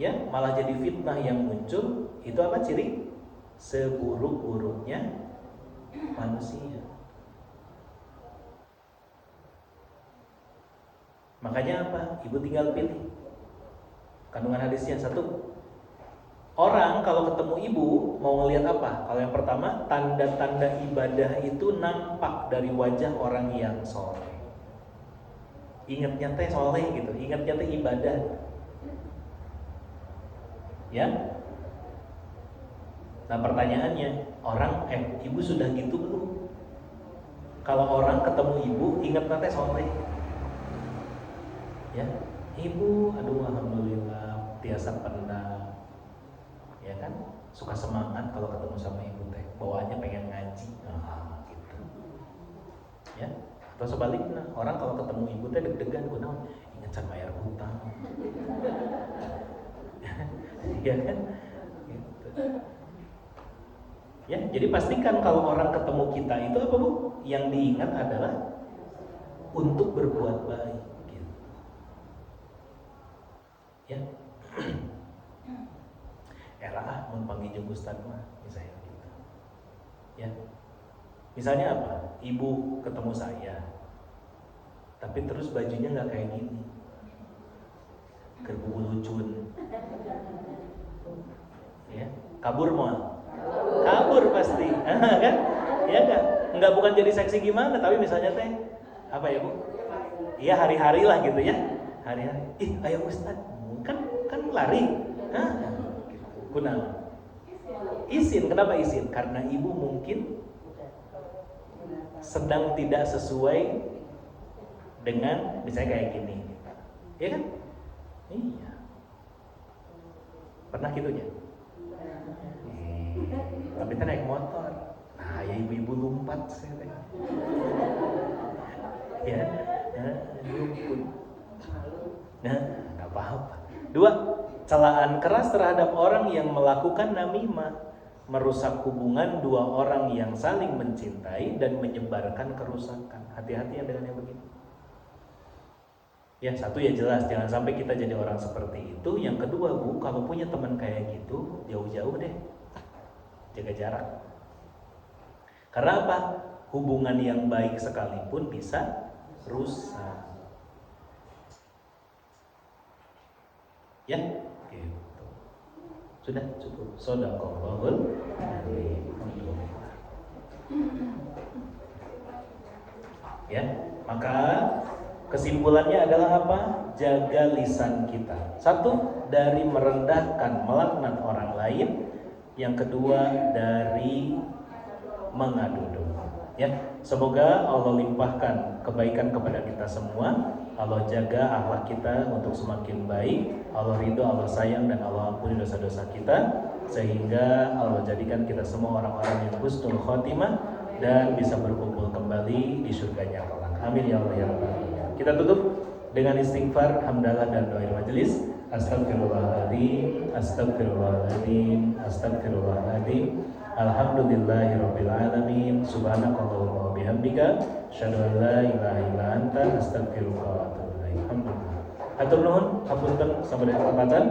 ya malah jadi fitnah yang muncul, itu apa ciri? Seburuk-buruknya manusia. Makanya apa? Ibu tinggal pilih. Kandungan hadisnya satu. Orang kalau ketemu ibu mau ngelihat apa? Kalau yang pertama, tanda-tanda ibadah itu nampak dari wajah orang yang soleh. Ingatnya teh soleh gitu, ingatnya teh ibadah. Ya. Nah pertanyaannya, orang ibu sudah gitu belum? Kalau orang ketemu ibu, ingat nanti soleh. Ya, ibu, aduh alhamdulillah, biasa pernah, ya kan, suka semangat kalau ketemu sama ibu teh, bawaannya pengen ngaji, gitu. Ya, atau sebaliknya, orang kalau ketemu ibu teh deg-degan, kunaon, ingat sama bayar hutang. Ya kan, gitu. Ya, jadi pastikan kalau orang ketemu kita itu apa Bu? Yang diingat adalah untuk berbuat baik. Gitu. Ya, mun panggil jeung Ustaz mah, misalnya gitu. Ya, misalnya apa? Ibu ketemu saya, tapi terus bajunya nggak kayak gini, kerbu lucun, ya, kabur mau. Kabur pasti, kan? Ya nggak bukan jadi seksi gimana, tapi misalnya teh apa ya Bu? Iya hari-hari lah gitu ya, hari-hari. Ayo Ustaz, kan lari, gitu. Kunaon? Izin, kenapa izin? Karena ibu mungkin sedang tidak sesuai dengan misalnya kayak gini, ya kan? Iya. Pernah gitunya? Tapi kan naik motor. Nah, ya ibu-ibu lompat saya teh. Ya, lumput. Nah, enggak apa-apa. 2, celaan keras terhadap orang yang melakukan namimah, merusak hubungan dua orang yang saling mencintai dan menyebarkan kerusakan. Hati-hati yang dengan yang begitu. Ya, satu ya jelas, jangan sampai kita jadi orang seperti itu. Yang kedua Bu, kalau punya teman kayak gitu, jauh-jauh deh. Jaga jarak. Karena apa? Hubungan yang baik sekalipun bisa rusak. Ya, gitu. Sudah cukup. Shadaqallahul adzim. Alhamdulillah. Ya, maka kesimpulannya adalah apa? Jaga lisan kita. Satu, dari merendahkan, melaknat orang lain. Yang kedua, dari mengadu domba. Ya, semoga Allah limpahkan kebaikan kepada kita semua. Allah jaga akhlak kita untuk semakin baik. Allah ridho, Allah sayang, dan Allah ampuni dosa-dosa kita, sehingga Allah jadikan kita semua orang-orang yang husnul khotimah dan bisa berkumpul kembali di surganya kelak. Amin ya Allah ya Rabbal alamin. Kita tutup dengan istighfar, hamdalah, dan doa majelis. Astagfirullahaladzim, astagfirullahaladzim, astagfirullahaladzim. Alhamdulillahirabbil alamin. Subhanakallahumma wa bihamdika, asyhadu an la ilaha illa anta, astaghfiruka wa atubu ilaik. Alhamdulillah. Hatur nuhun, hapunten sampai kesempatan.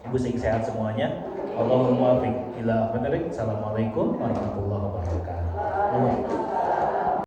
Ibu sehat semuanya. Allahumma muwaffiq ila aqwamit thoriq. Assalamualaikum warahmatullahi wabarakatuh.